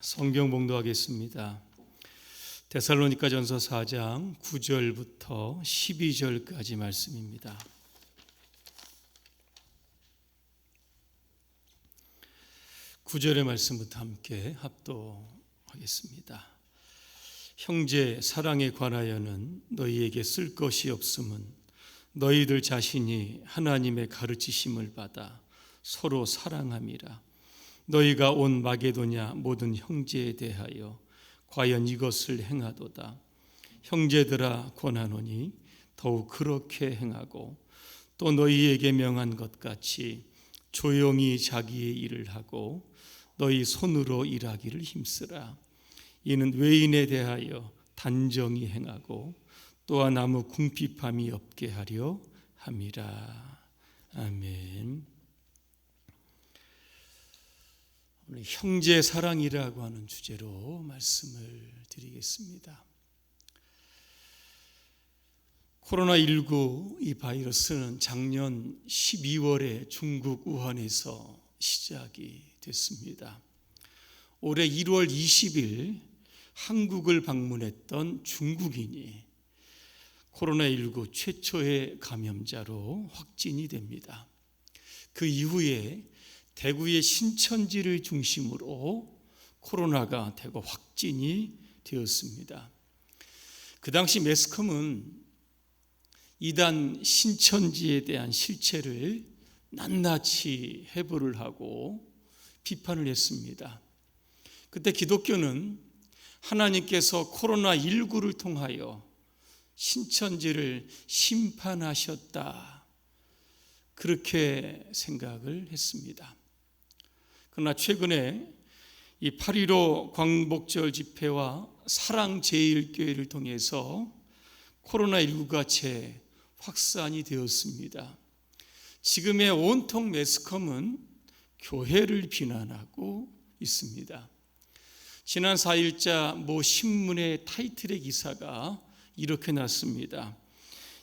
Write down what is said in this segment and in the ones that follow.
성경 봉독하겠습니다. 데살로니가전서 4장 9절부터 12절까지 말씀입니다. 구절의 말씀부터 함께 합독하겠습니다. 형제 사랑에 관하여는 너희에게 쓸 것이 없음은 너희들 자신이 하나님의 가르치심을 받아 서로 사랑함이라. 너희가 온 마게도냐 모든 형제에 대하여 과연 이것을 행하도다. 형제들아 권하노니 더욱 그렇게 행하고 또 너희에게 명한 것 같이 조용히 자기의 일을 하고 너희 손으로 일하기를 힘쓰라. 이는 외인에 대하여 단정히 행하고 또한 아무 궁핍함이 없게 하려 함이라. 아멘. 오늘 형제 사랑이라고 하는 주제로 말씀을 드리겠습니다. 코로나19 이 바이러스는 작년 12월에 중국 우한에서 시작이 됐습니다. 올해 1월 20일 한국을 방문했던 중국인이 코로나19 최초의 감염자로 확진이 됩니다. 그 이후에 대구의 신천지를 중심으로 코로나가 대거 확진이 되었습니다. 그 당시 매스컴은 이단 신천지에 대한 실체를 낱낱이 해부를 하고 비판을 했습니다. 그때 기독교는 하나님께서 코로나19를 통하여 신천지를 심판하셨다, 그렇게 생각을 했습니다. 그러나 최근에 이 8.15 광복절 집회와 사랑제일교회를 통해서 코로나19가 재확산이 되었습니다. 지금의 온통 매스컴은 교회를 비난하고 있습니다. 지난 4일자 모 신문의 타이틀의 기사가 이렇게 났습니다.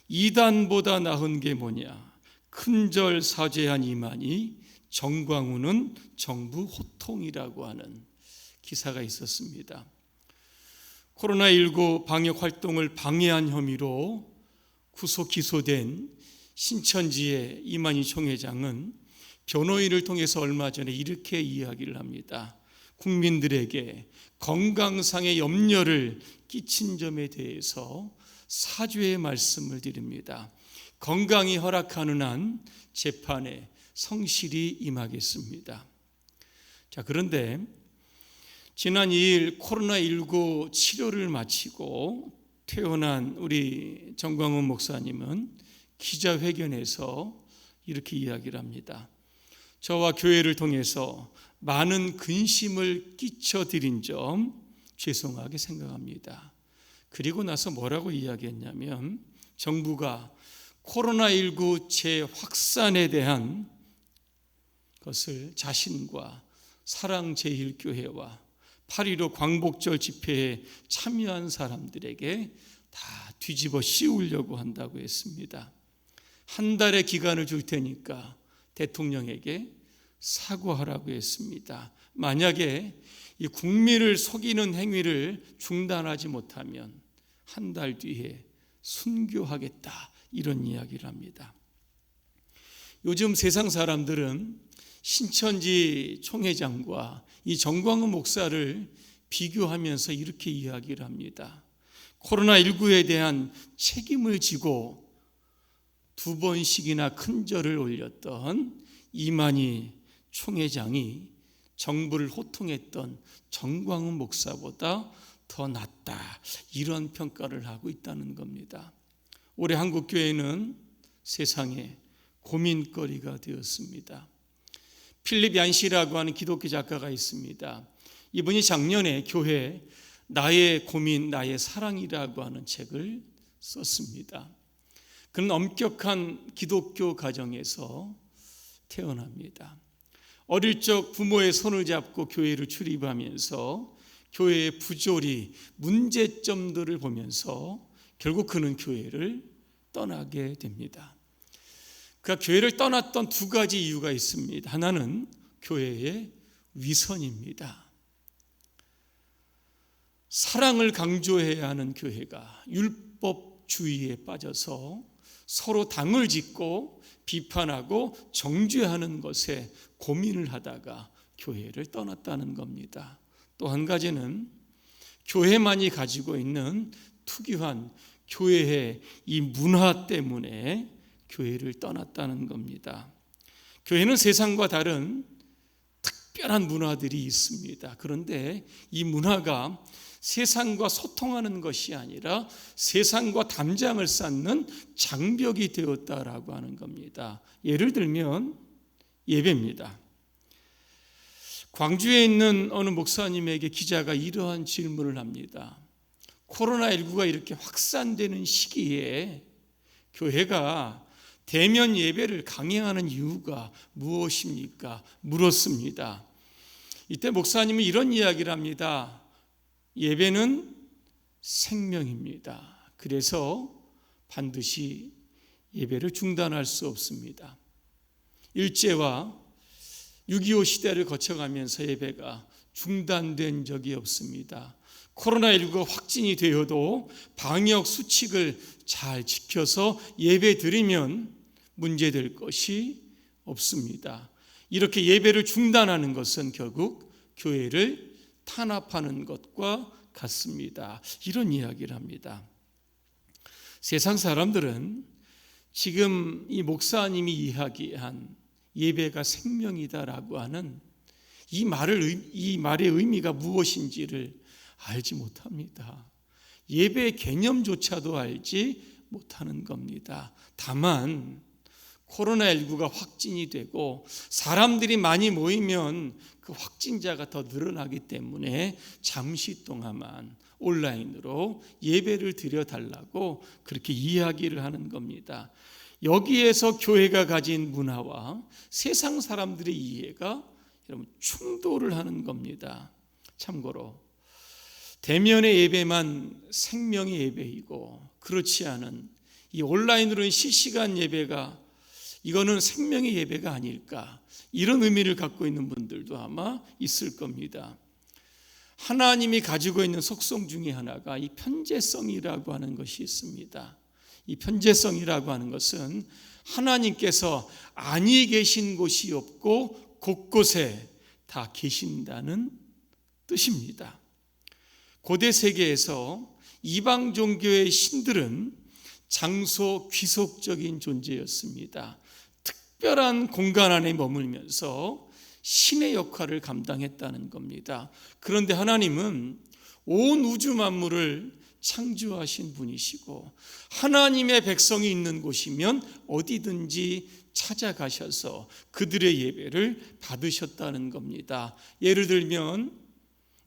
이단보다 나은 게 뭐냐? 큰절 사죄한 이만희, 정광훈은 정부 호통이라고 하는 기사가 있었습니다. 코로나19 방역 활동을 방해한 혐의로 구속 기소된 신천지의 이만희 총회장은 변호인을 통해서 얼마 전에 이렇게 이야기를 합니다. 국민들에게 건강상의 염려를 끼친 점에 대해서 사죄의 말씀을 드립니다. 건강이 허락하는 한 재판에 성실히 임하겠습니다. 자, 그런데 지난 2일 코로나19 치료를 마치고 퇴원한 우리 정광훈 목사님은 기자회견에서 이렇게 이야기를 합니다. 저와 교회를 통해서 많은 근심을 끼쳐드린 점 죄송하게 생각합니다. 그리고 나서 뭐라고 이야기했냐면, 정부가 코로나19 재확산에 대한 것을 자신과 사랑제일교회와 8.15 광복절 집회에 참여한 사람들에게 다 뒤집어 씌우려고 한다고 했습니다. 한 달의 기간을 줄 테니까 대통령에게 사과하라고 했습니다. 만약에 이 국민을 속이는 행위를 중단하지 못하면 한 달 뒤에 순교하겠다, 이런 이야기를 합니다. 요즘 세상 사람들은 신천지 총회장과 이 정광훈 목사를 비교하면서 이렇게 이야기를 합니다. 코로나19에 대한 책임을 지고 2번씩이나 큰 절을 올렸던 이만희 총회장이 정부를 호통했던 정광훈 목사보다 더 낫다, 이런 평가를 하고 있다는 겁니다. 올해 한국교회는 세상에 고민거리가 되었습니다. 필립 얀시라고 하는 기독교 작가가 있습니다. 이분이 작년에 교회 나의 고민 나의 사랑이라고 하는 책을 썼습니다. 그는 엄격한 기독교 가정에서 태어납니다. 어릴 적 부모의 손을 잡고 교회를 출입하면서 교회의 부조리, 문제점들을 보면서 결국 그는 교회를 떠나게 됩니다. 그가 교회를 떠났던 2가지 이유가 있습니다. 하나는 교회의 위선입니다. 사랑을 강조해야 하는 교회가 율법주의에 빠져서 서로 당을 짓고 비판하고 정죄하는 것에 고민을 하다가 교회를 떠났다는 겁니다. 또 한 가지는 교회만이 가지고 있는 특유한 교회의 이 문화 때문에 교회를 떠났다는 겁니다. 교회는 세상과 다른 특별한 문화들이 있습니다. 그런데 이 문화가 세상과 소통하는 것이 아니라 세상과 담장을 쌓는 장벽이 되었다라고 하는 겁니다. 예를 들면 예배입니다. 광주에 있는 어느 목사님에게 기자가 이러한 질문을 합니다. 코로나19가 이렇게 확산되는 시기에 교회가 대면 예배를 강행하는 이유가 무엇입니까? 물었습니다. 이때 목사님은 이런 이야기를 합니다. 예배는 생명입니다. 그래서 반드시 예배를 중단할 수 없습니다. 일제와 6.25 시대를 거쳐가면서 예배가 중단된 적이 없습니다. 코로나19가 확진이 되어도 방역 수칙을 잘 지켜서 예배 드리면 문제될 것이 없습니다. 이렇게 예배를 중단하는 것은 결국 교회를 탄압하는 것과 같습니다. 이런 이야기를 합니다. 세상 사람들은 지금 이 목사님이 이야기한 예배가 생명이다라고 하는 이 말의 의미가 무엇인지를 알지 못합니다. 예배의 개념조차도 알지 못하는 겁니다. 다만 코로나19가 확진이 되고 사람들이 많이 모이면 그 확진자가 더 늘어나기 때문에 잠시 동안만 온라인으로 예배를 드려달라고 그렇게 이야기를 하는 겁니다. 여기에서 교회가 가진 문화와 세상 사람들의 이해가 여러분 충돌을 하는 겁니다. 참고로 대면의 예배만 생명의 예배이고 그렇지 않은 이 온라인으로는 실시간 예배가 이거는 생명의 예배가 아닐까, 이런 의미를 갖고 있는 분들도 아마 있을 겁니다. 하나님이 가지고 있는 속성 중에 하나가 이 편재성이라고 하는 것이 있습니다. 이 편재성이라고 하는 것은 하나님께서 아니 계신 곳이 없고 곳곳에 다 계신다는 뜻입니다. 고대 세계에서 이방 종교의 신들은 장소 귀속적인 존재였습니다. 특별한 공간 안에 머물면서 신의 역할을 감당했다는 겁니다. 그런데 하나님은 온 우주 만물을 창조하신 분이시고 하나님의 백성이 있는 곳이면 어디든지 찾아가셔서 그들의 예배를 받으셨다는 겁니다. 예를 들면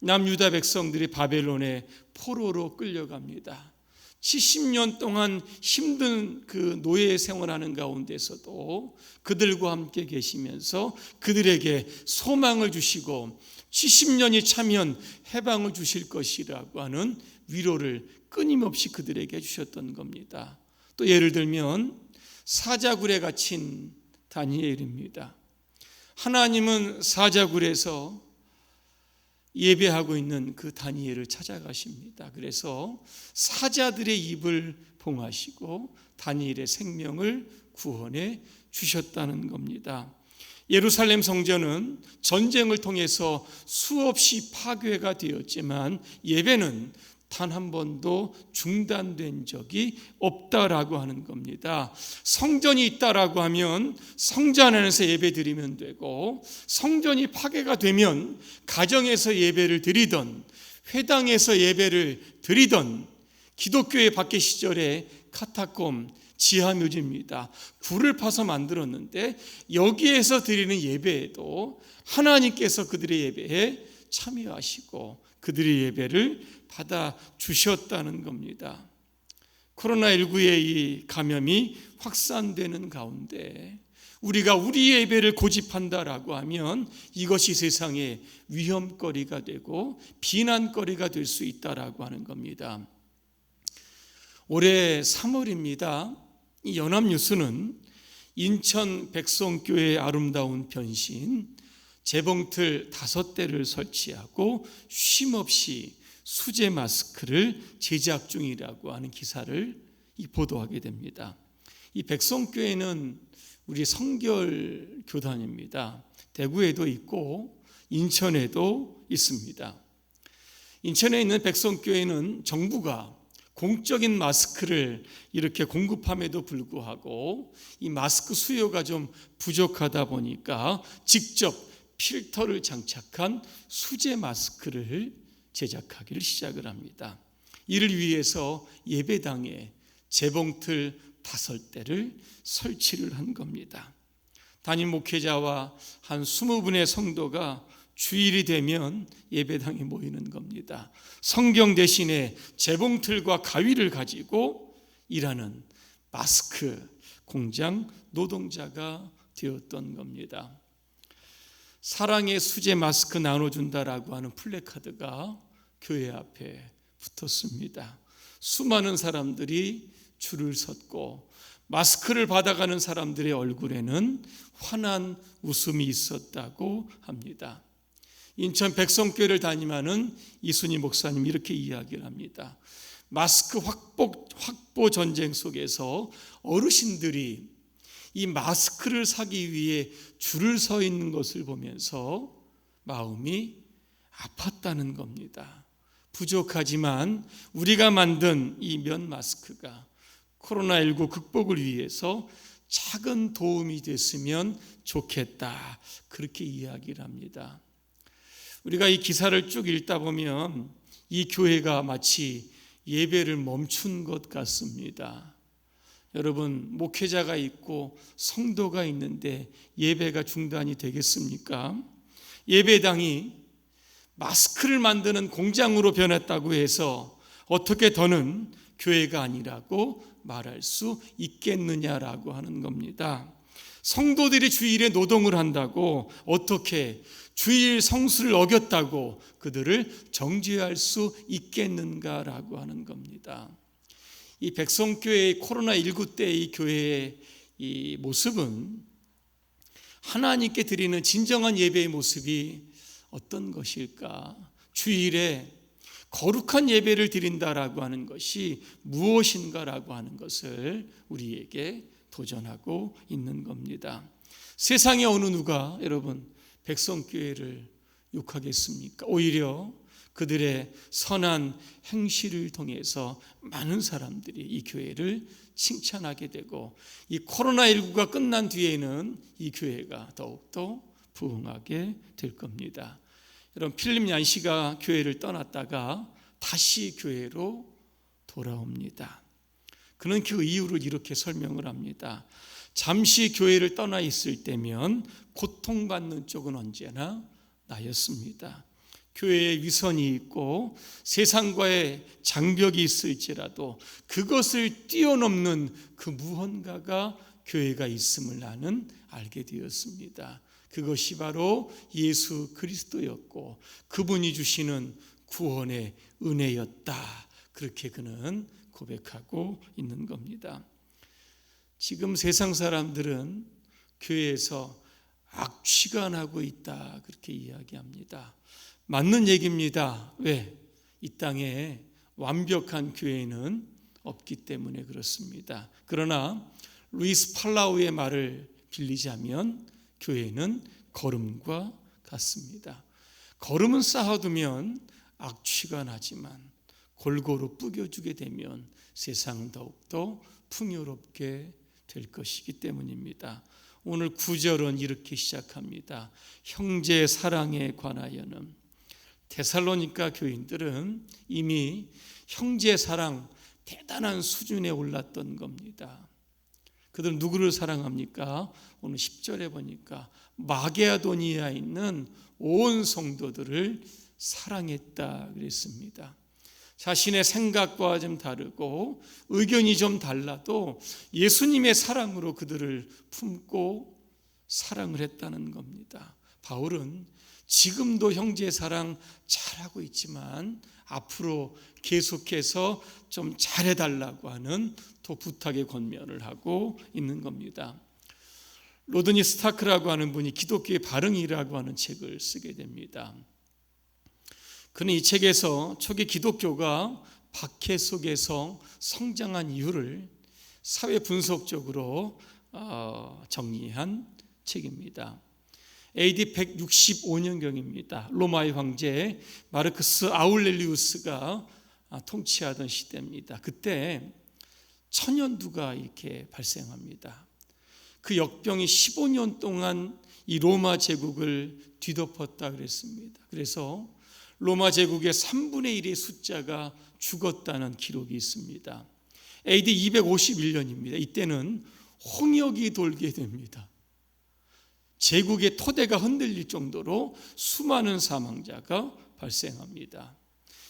남유다 백성들이 바벨론의 포로로 끌려갑니다. 70년 동안 힘든 그 노예 생활하는 가운데서도 그들과 함께 계시면서 그들에게 소망을 주시고 70년이 차면 해방을 주실 것이라고 하는 위로를 끊임없이 그들에게 주셨던 겁니다. 또 예를 들면 사자굴에 갇힌 다니엘입니다. 하나님은 사자굴에서 예배하고 있는 그 다니엘을 찾아가십니다. 그래서 사자들의 입을 봉하시고 다니엘의 생명을 구원해 주셨다는 겁니다. 예루살렘 성전은 전쟁을 통해서 수없이 파괴가 되었지만 예배는 단 한 번도 중단된 적이 없다라고 하는 겁니다. 성전이 있다라고 하면 성전 안에서 예배 드리면 되고, 성전이 파괴가 되면 가정에서 예배를 드리던 회당에서 예배를 드리던, 기독교의 박해 시절에 카타콤 지하묘지입니다. 굴을 파서 만들었는데 여기에서 드리는 예배에도 하나님께서 그들의 예배에 참여하시고 그들의 예배를 받아 주셨다는 겁니다. 코로나19의 이 감염이 확산되는 가운데 우리가 우리의 예배를 고집한다라고 하면 이것이 세상의 위험거리가 되고 비난거리가 될 수 있다라고 하는 겁니다. 올해 3월입니다. 이 연합뉴스는 인천 백성교회의 아름다운 변신 재봉틀 5대를 설치하고 쉼없이 수제 마스크를 제작 중이라고 하는 기사를 보도하게 됩니다. 이 백성교회는 우리 성결교단입니다. 대구에도 있고 인천에도 있습니다. 인천에 있는 백성교회는 정부가 공적인 마스크를 이렇게 공급함에도 불구하고 이 마스크 수요가 좀 부족하다 보니까 직접 필터를 장착한 수제 마스크를 제작하기를 시작을 합니다. 이를 위해서 예배당에 재봉틀 5대를 설치를 한 겁니다. 담임 목회자와 한 20분의 성도가 주일이 되면 예배당에 모이는 겁니다. 성경 대신에 재봉틀과 가위를 가지고 일하는 마스크 공장 노동자가 되었던 겁니다. 사랑의 수제 마스크 나눠준다라고 하는 플래카드가 교회 앞에 붙었습니다. 수많은 사람들이 줄을 섰고 마스크를 받아가는 사람들의 얼굴에는 환한 웃음이 있었다고 합니다. 인천 백성교회를 담임하는 이순희 목사님 이렇게 이야기를 합니다. 마스크 확보 전쟁 속에서 어르신들이 이 마스크를 사기 위해 줄을 서 있는 것을 보면서 마음이 아팠다는 겁니다. 부족하지만 우리가 만든 이 면 마스크가 코로나19 극복을 위해서 작은 도움이 됐으면 좋겠다, 그렇게 이야기를 합니다. 우리가 이 기사를 쭉 읽다 보면 이 교회가 마치 예배를 멈춘 것 같습니다. 여러분, 목회자가 있고 성도가 있는데 예배가 중단이 되겠습니까? 예배당이 마스크를 만드는 공장으로 변했다고 해서 어떻게 더는 교회가 아니라고 말할 수 있겠느냐라고 하는 겁니다. 성도들이 주일에 노동을 한다고 어떻게 주일 성수를 어겼다고 그들을 정죄할 수 있겠는가라고 하는 겁니다. 이 백성교회의 코로나19 때 이 교회의 이 모습은 하나님께 드리는 진정한 예배의 모습이 어떤 것일까? 주일에 거룩한 예배를 드린다라고 하는 것이 무엇인가라고 하는 것을 우리에게 도전하고 있는 겁니다. 세상의 어느 누가 여러분 백성교회를 욕하겠습니까? 오히려 그들의 선한 행실을 통해서 많은 사람들이 이 교회를 칭찬하게 되고 이 코로나19가 끝난 뒤에는 이 교회가 더욱더 부흥하게 될 겁니다. 여러분, 필립 얀시가 교회를 떠났다가 다시 교회로 돌아옵니다. 그는 그 이유를 이렇게 설명을 합니다. 잠시 교회를 떠나 있을 때면 고통받는 쪽은 언제나 나였습니다. 교회에 위선이 있고 세상과의 장벽이 있을지라도 그것을 뛰어넘는 그 무언가가 교회가 있음을 나는 알게 되었습니다. 그것이 바로 예수 그리스도였고 그분이 주시는 구원의 은혜였다. 그렇게 그는 고백하고 있는 겁니다. 지금 세상 사람들은 교회에서 악취간하고 있다, 그렇게 이야기합니다. 맞는 얘기입니다. 왜? 이 땅에 완벽한 교회는 없기 때문에 그렇습니다. 그러나 루이스 팔라우의 말을 빌리자면 교회는 걸음과 같습니다. 걸음은 쌓아두면 악취가 나지만 골고루 뿌겨주게 되면 세상은 더욱더 풍요롭게 될 것이기 때문입니다. 오늘 9절은 이렇게 시작합니다. 형제 사랑에 관하여는. 데살로니가 교인들은 이미 형제 사랑 대단한 수준에 올랐던 겁니다. 그들은 누구를 사랑합니까? 오늘 10절에 보니까 마게도니아에 있는 온 성도들을 사랑했다 그랬습니다. 자신의 생각과 좀 다르고 의견이 좀 달라도 예수님의 사랑으로 그들을 품고 사랑을 했다는 겁니다. 바울은 지금도 형제 사랑 잘하고 있지만 앞으로 계속해서 좀 잘해달라고 하는 또 부탁의 권면을 하고 있는 겁니다. 로드니 스타크라고 하는 분이 기독교의 발흥이라고 하는 책을 쓰게 됩니다. 그는 이 책에서 초기 기독교가 박해 속에서 성장한 이유를 사회 분석적으로 정리한 책입니다. AD 165년경입니다. 로마의 황제 마르크스 아울렐리우스가 통치하던 시대입니다. 그때 천연두가 이렇게 발생합니다. 그 역병이 15년 동안 이 로마 제국을 뒤덮었다 그랬습니다. 그래서 로마 제국의 3분의 1의 숫자가 죽었다는 기록이 있습니다. AD 251년입니다. 이때는 홍역이 돌게 됩니다. 제국의 토대가 흔들릴 정도로 수많은 사망자가 발생합니다.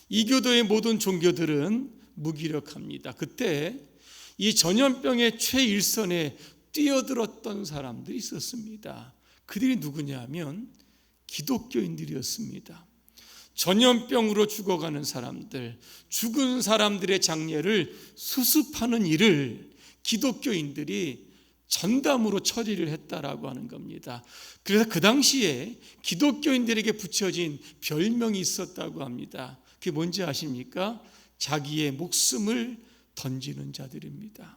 이교도의 모든 종교들은 무기력합니다. 그때 이 전염병의 최일선에 뛰어들었던 사람들이 있었습니다. 그들이 누구냐면 기독교인들이었습니다. 전염병으로 죽어가는 사람들, 죽은 사람들의 장례를 수습하는 일을 기독교인들이 전담으로 처리를 했다라고 하는 겁니다. 그래서 그 당시에 기독교인들에게 붙여진 별명이 있었다고 합니다. 그게 뭔지 아십니까? 자기의 목숨을 던지는 자들입니다.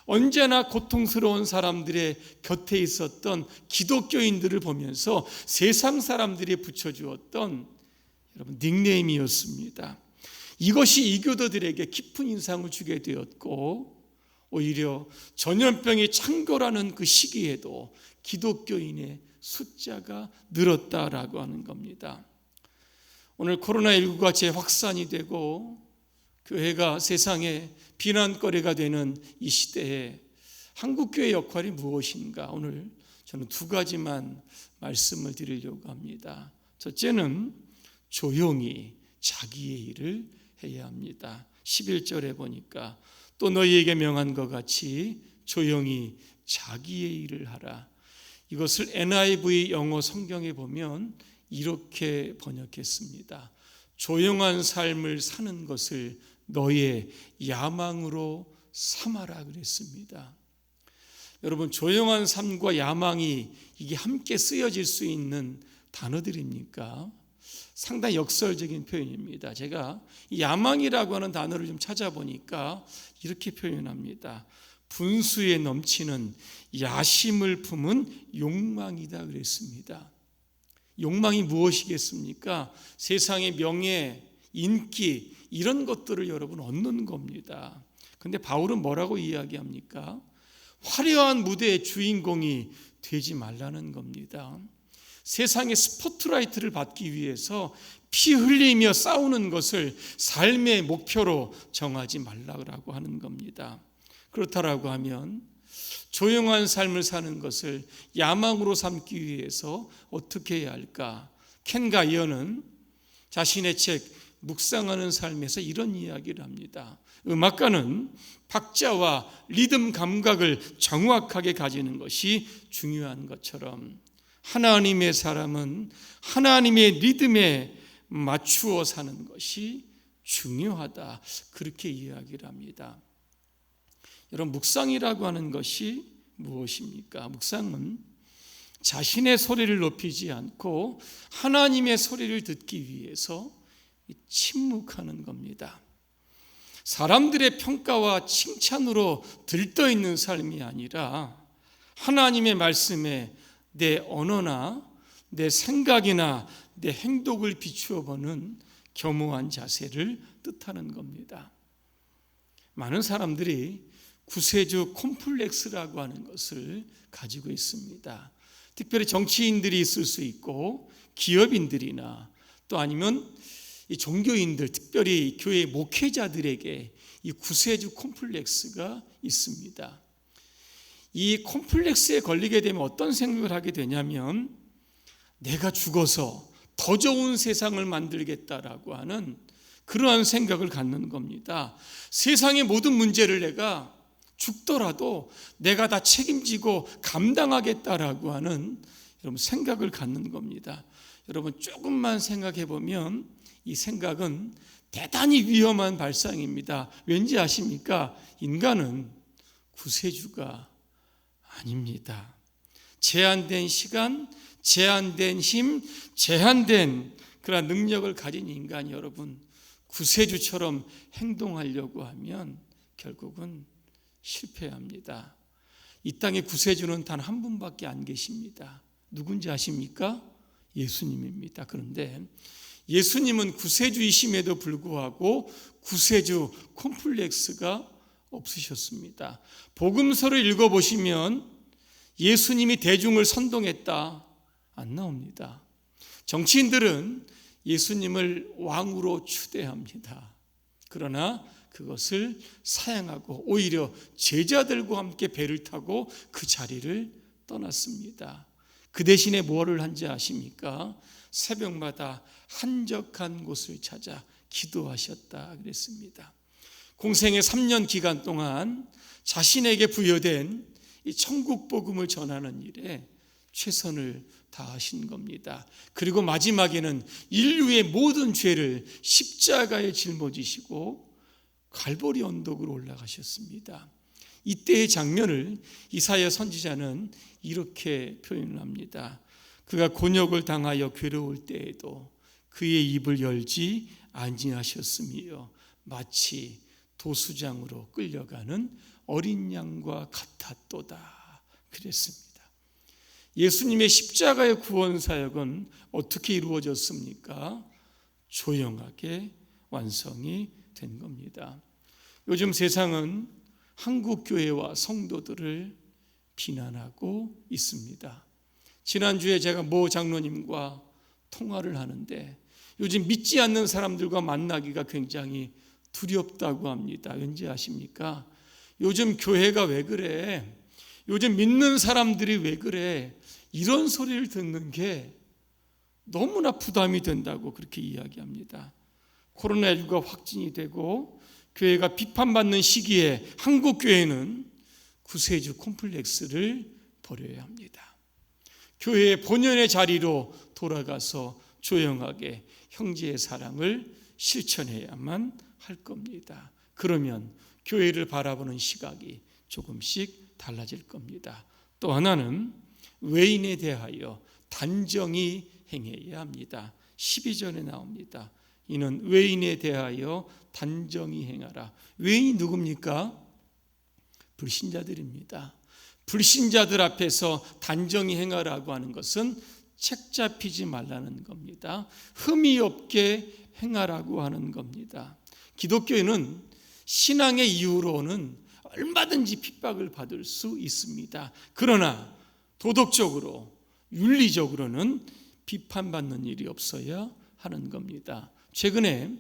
언제나 고통스러운 사람들의 곁에 있었던 기독교인들을 보면서 세상 사람들이 붙여주었던 여러분 닉네임이었습니다. 이것이 이교도들에게 깊은 인상을 주게 되었고, 오히려 전염병이 창궐하는 그 시기에도 기독교인의 숫자가 늘었다라고 하는 겁니다. 오늘 코로나19가 재확산이 되고 교회가 세상에 비난거리가 되는 이 시대에 한국교회 역할이 무엇인가? 오늘 저는 두 가지만 말씀을 드리려고 합니다. 첫째는 조용히 자기의 일을 해야 합니다. 11절에 보니까 또 너희에게 명한 것 같이 조용히 자기의 일을 하라. 이것을 NIV 영어 성경에 보면 이렇게 번역했습니다. 조용한 삶을 사는 것을 너의 야망으로 삼아라 그랬습니다. 여러분, 조용한 삶과 야망이 이게 함께 쓰여질 수 있는 단어들입니까? 상당히 역설적인 표현입니다. 제가 이 야망이라고 하는 단어를 좀 찾아보니까 이렇게 표현합니다. 분수에 넘치는 야심을 품은 욕망이다 그랬습니다. 욕망이 무엇이겠습니까? 세상의 명예, 인기 이런 것들을 여러분 얻는 겁니다. 근데 바울은 뭐라고 이야기합니까? 화려한 무대의 주인공이 되지 말라는 겁니다. 세상의 스포트라이트를 받기 위해서 피 흘리며 싸우는 것을 삶의 목표로 정하지 말라고 하는 겁니다. 그렇다라고 하면 조용한 삶을 사는 것을 야망으로 삼기 위해서 어떻게 해야 할까? 켄 가이어는 자신의 책 묵상하는 삶에서 이런 이야기를 합니다. 음악가는 박자와 리듬 감각을 정확하게 가지는 것이 중요한 것처럼 하나님의 사람은 하나님의 리듬에 맞추어 사는 것이 중요하다. 그렇게 이야기를 합니다. 여러분, 묵상이라고 하는 것이 무엇입니까? 묵상은 자신의 소리를 높이지 않고 하나님의 소리를 듣기 위해서 침묵하는 겁니다. 사람들의 평가와 칭찬으로 들떠있는 삶이 아니라 하나님의 말씀에 내 언어나 내 생각이나 내 행동을 비추어 보는 겸허한 자세를 뜻하는 겁니다. 많은 사람들이 구세주 콤플렉스라고 하는 것을 가지고 있습니다. 특별히 정치인들이 있을 수 있고 기업인들이나 또 아니면 이 종교인들, 특별히 교회 목회자들에게 이 구세주 콤플렉스가 있습니다. 이 콤플렉스에 걸리게 되면 어떤 생각을 하게 되냐면 내가 죽어서 더 좋은 세상을 만들겠다라고 하는 그러한 생각을 갖는 겁니다. 세상의 모든 문제를 내가 죽더라도 내가 다 책임지고 감당하겠다라고 하는 여러분 생각을 갖는 겁니다. 여러분 조금만 생각해 보면 이 생각은 대단히 위험한 발상입니다. 왠지 아십니까? 인간은 구세주가 아닙니다. 제한된 시간, 제한된 힘, 제한된 그러나 능력을 가진 인간이 여러분 구세주처럼 행동하려고 하면 결국은 실패합니다. 이 땅에 구세주는 단 한 분밖에 안 계십니다. 누군지 아십니까? 예수님입니다. 그런데 예수님은 구세주이심에도 불구하고 구세주 콤플렉스가 없으셨습니다. 복음서를 읽어보시면 예수님이 대중을 선동했다 안 나옵니다. 정치인들은 예수님을 왕으로 추대합니다. 그러나 그것을 사양하고 오히려 제자들과 함께 배를 타고 그 자리를 떠났습니다. 그 대신에 뭐를 한지 아십니까? 새벽마다 한적한 곳을 찾아 기도하셨다 그랬습니다. 공생의 3년 기간 동안 자신에게 부여된 이 천국 복음을 전하는 일에 최선을 다하신 겁니다. 그리고 마지막에는 인류의 모든 죄를 십자가에 짊어지시고 갈보리 언덕으로 올라가셨습니다. 이때의 장면을 이사야 선지자는 이렇게 표현을 합니다. 그가 곤욕을 당하여 괴로울 때에도 그의 입을 열지 아니하셨으며 마치 도수장으로 끌려가는 어린 양과 같았도다 그랬습니다. 예수님의 십자가의 구원 사역은 어떻게 이루어졌습니까? 조용하게 완성이 된 겁니다. 요즘 세상은 한국 교회와 성도들을 비난하고 있습니다. 지난주에 제가 모 장로님과 통화를 하는데 요즘 믿지 않는 사람들과 만나기가 굉장히 두렵다고 합니다. 왠지 아십니까? 요즘 교회가 왜 그래? 요즘 믿는 사람들이 왜 그래? 이런 소리를 듣는 게 너무나 부담이 된다고 그렇게 이야기합니다. 코로나19가 확진이 되고 교회가 비판받는 시기에 한국 교회는 구세주 콤플렉스를 버려야 합니다. 교회의 본연의 자리로 돌아가서 조용하게 형제의 사랑을 실천해야만 할 겁니다. 그러면 교회를 바라보는 시각이 조금씩 달라질 겁니다. 또 하나는 외인에 대하여 단정히 행해야 합니다. 12절에 나옵니다. 이는 외인에 대하여 단정히 행하라. 외인이 누굽니까? 불신자들입니다. 불신자들 앞에서 단정히 행하라고 하는 것은 책 잡히지 말라는 겁니다. 흠이 없게 행하라고 하는 겁니다. 기독교인은 신앙의 이유로는 얼마든지 핍박을 받을 수 있습니다. 그러나 도덕적으로, 윤리적으로는 비판받는 일이 없어야 하는 겁니다. 최근에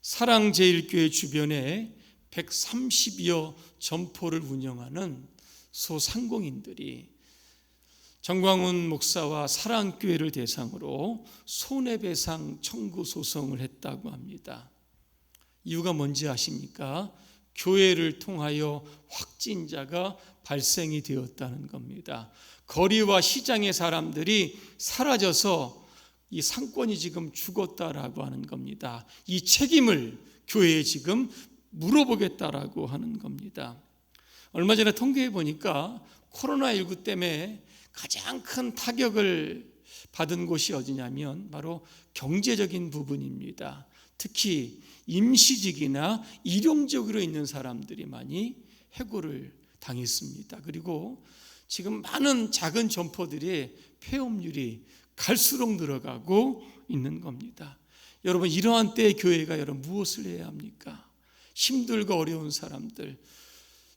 사랑제일교회 주변에 130여 점포를 운영하는 소상공인들이 정광훈 목사와 사랑교회를 대상으로 손해배상 청구 소송을 했다고 합니다. 이유가 뭔지 아십니까? 교회를 통하여 확진자가 발생이 되었다는 겁니다. 거리와 시장의 사람들이 사라져서 이 상권이 지금 죽었다라고 하는 겁니다. 이 책임을 교회에 지금 물어보겠다라고 하는 겁니다. 얼마 전에 통계해 보니까 코로나19 때문에 가장 큰 타격을 받은 곳이 어디냐면 바로 경제적인 부분입니다. 특히 임시직이나 일용직으로 있는 사람들이 많이 해고를 당했습니다. 그리고 지금 많은 작은 점포들의 폐업률이 갈수록 늘어가고 있는 겁니다. 여러분, 이러한 때에 교회가 여러분 무엇을 해야 합니까? 힘들고 어려운 사람들,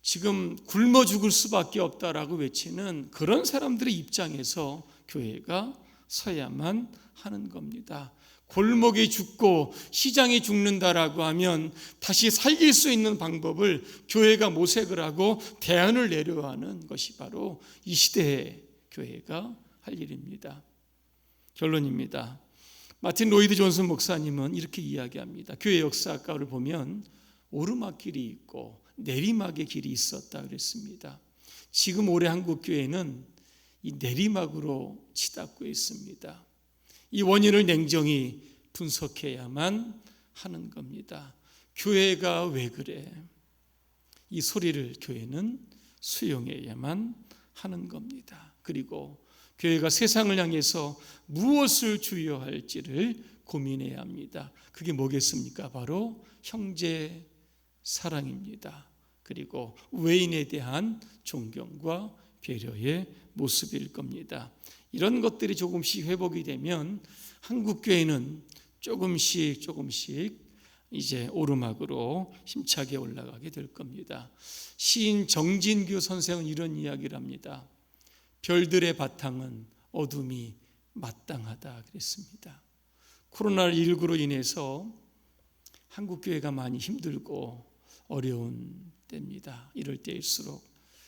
지금 굶어 죽을 수밖에 없다라고 외치는 그런 사람들의 입장에서 교회가 서야만 하는 겁니다. 골목이 죽고 시장이 죽는다라고 하면 다시 살릴 수 있는 방법을 교회가 모색을 하고 대안을 내려야 하는 것이 바로 이 시대의 교회가 할 일입니다. 결론입니다. 마틴 로이드 존슨 목사님은 이렇게 이야기합니다. 교회 역사학과를 보면 오르막길이 있고 내리막의 길이 있었다 그랬습니다. 지금 올해 한국 교회는 이 내리막으로 치닫고 있습니다. 이 원인을 냉정히 분석해야만 하는 겁니다. 교회가 왜 그래? 이 소리를 교회는 수용해야만 하는 겁니다. 그리고 교회가 세상을 향해서 무엇을 주요할지를 고민해야 합니다. 그게 뭐겠습니까? 바로 형제 사랑입니다. 그리고 외인에 대한 존경과 배려의 모습일 겁니다. 이런 것들이 조금씩 회복이 되면 한국 교회는 조금씩 이제 오르막으로 힘차게 올라가게 될 겁니다. 시인 정진규 선생은 이런 이야기를 합니다. 별들의 바탕은 어둠이 마땅하다 그랬습니다. 코로나19로 인해서 한국 교회가 많이 힘들고 어려운 때입니다. 이럴 때일수록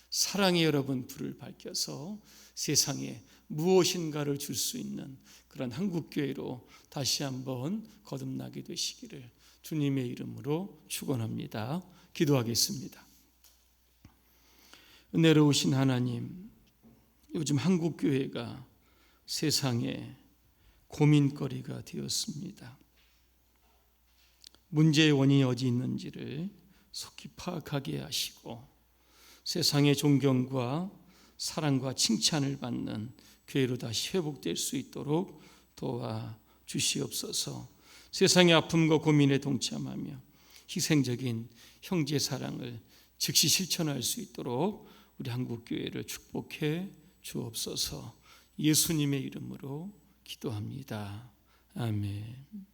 사랑의 여러분 불을 밝혀서 세상에 무엇인가를 줄 수 있는 그런 한국 교회로 다시 한번 거듭나게 되시기를 주님의 이름으로 축원합니다. 기도하겠습니다. 은혜로우신 하나님, 요즘 한국 교회가 세상에 고민거리가 되었습니다. 문제의 원인이 어디 있는지를 속히 파악하게 하시고 세상의 존경과 사랑과 칭찬을 받는 교회로 다시 회복될 수 있도록 도와주시옵소서. 세상의 아픔과 고민에 동참하며 희생적인 형제 사랑을 즉시 실천할 수 있도록 우리 한국 교회를 축복해 주옵소서. 예수님의 이름으로 기도합니다. 아멘.